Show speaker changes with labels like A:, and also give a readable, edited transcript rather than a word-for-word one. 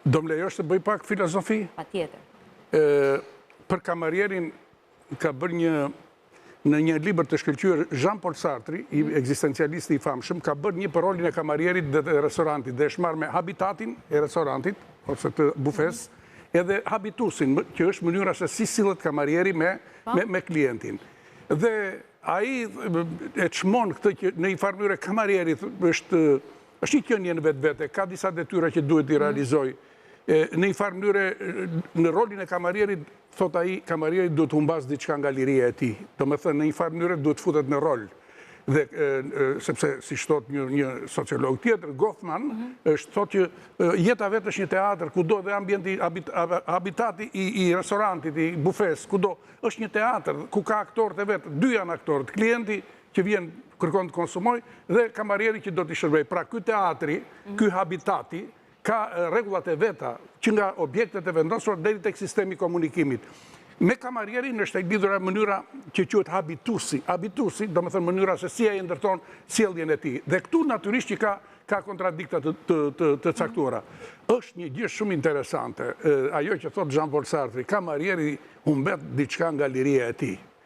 A: Do më lejosh të bëj pak filozofi?
B: Patjetër.
A: Për kamarierin ka bërë në një libër të shkëlqyer Jean-Paul Sartre, ekzistencialisti i famshëm, ka bërë një për rolin e kamarierit dhe të restorantit, dhe është marrë me habitatin e restorantit, ose të bufes, edhe habitusin, që është mënyra se si sillet kamarieri me klientin. Dhe ai e çmon këtë që në një farë mënyrë kamarierit është një qenie në vetvete, ka disa detyra që duhet i realizoj. Në një farë mënyrë, në rolin e kamarierit, thot ai, kamarierit duhet humbas diçka nga liria e tij. Domethënë, në një farë mënyrë duhet futet në rol. Dhe sepse, si thot një sociolog tjetër, Goffman, është thot që jeta vetë është një teatr, kudo dhe ambienti, habitati i restorantit, i bufes, kudo, është një teatr, ku ka aktorët e vetë, dy janë aktorët, klienti që vjen kërkon të konsumoj, dhe kamarieri që do t'i shërbej. Pra, ky teatri, ky habitati, ka rregullat e veta, që nga objektet e vendosur deri tek sistemi i komunikimit. Me kamarierin është e lidhur mënyra që quhet habitusi. Habitusi, domethënë mënyra se si ai ndërton sjelljen e tij. Dhe këtu natyrisht që ka kontradikta të caktuara. Është një gjë shumë interesante, ajo që thot Jean-Paul Sartre, kamarieri humbet diçka nga liria e tij.